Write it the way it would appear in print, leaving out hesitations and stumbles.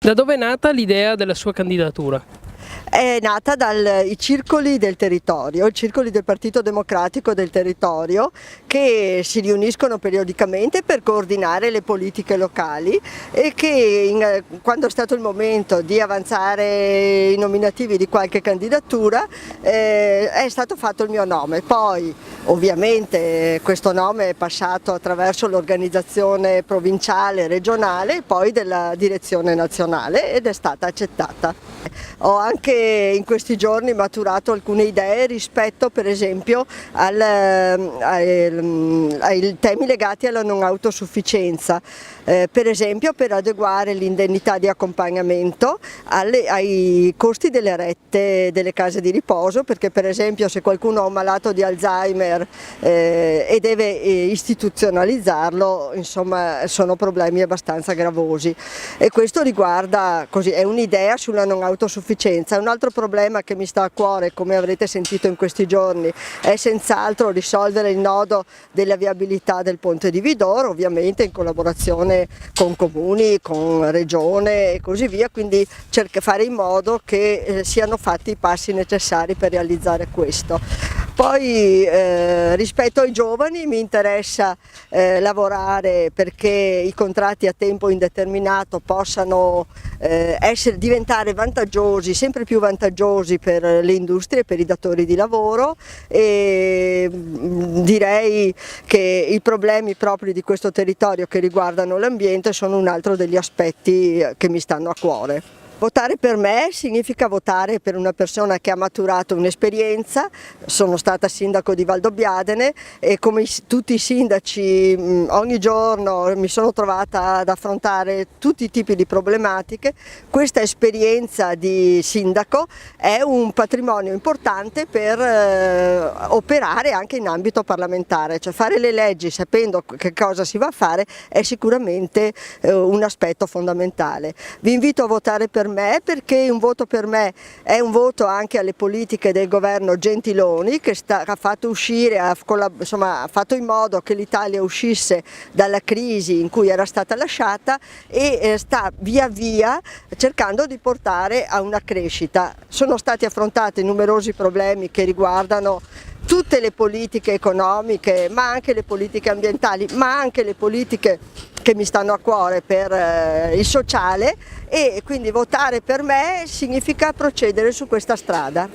Da dove è nata l'idea della sua candidatura? È nata dai circoli del territorio, i circoli del Partito Democratico del territorio, che si riuniscono periodicamente per coordinare le politiche locali e che quando è stato il momento di avanzare i nominativi di qualche candidatura è stato fatto il mio nome. Poi ovviamente questo nome è passato attraverso l'organizzazione provinciale, regionale e poi della direzione nazionale ed è stata accettata. Ho anche in questi giorni maturato alcune idee rispetto per esempio ai temi legati alla non autosufficienza, per esempio per adeguare l'indennità di accompagnamento ai costi delle rette delle case di riposo, perché per esempio se qualcuno è un malato di Alzheimer e deve istituzionalizzarlo, insomma sono problemi abbastanza gravosi e questo riguarda, così, è un'idea sulla non autosufficienza. Un altro problema che mi sta a cuore, come avrete sentito in questi giorni, è senz'altro risolvere il nodo della viabilità del ponte di Vidoro, ovviamente in collaborazione con comuni, con regione e così via, quindi fare in modo che siano fatti i passi necessari per realizzare questo. Poi rispetto ai giovani mi interessa lavorare perché i contratti a tempo indeterminato possano diventare vantaggiosi, sempre più vantaggiosi per le industrie, per i datori di lavoro, e direi che i problemi propri di questo territorio che riguardano l'ambiente sono un altro degli aspetti che mi stanno a cuore. Votare per me significa votare per una persona che ha maturato un'esperienza. Sono stata sindaco di Valdobbiadene e come tutti i sindaci ogni giorno mi sono trovata ad affrontare tutti i tipi di problematiche. Questa esperienza di sindaco è un patrimonio importante per operare anche in ambito parlamentare, cioè fare le leggi sapendo che cosa si va a fare è sicuramente un aspetto fondamentale. Vi invito a votare per me perché un voto per me è un voto anche alle politiche del governo Gentiloni che ha fatto uscire, ha fatto in modo che l'Italia uscisse dalla crisi in cui era stata lasciata e sta via via cercando di portare a una crescita. Sono stati affrontati numerosi problemi che riguardano tutte le politiche economiche, ma anche le politiche ambientali, ma anche le politiche che mi stanno a cuore per il sociale, e quindi votare per me significa procedere su questa strada.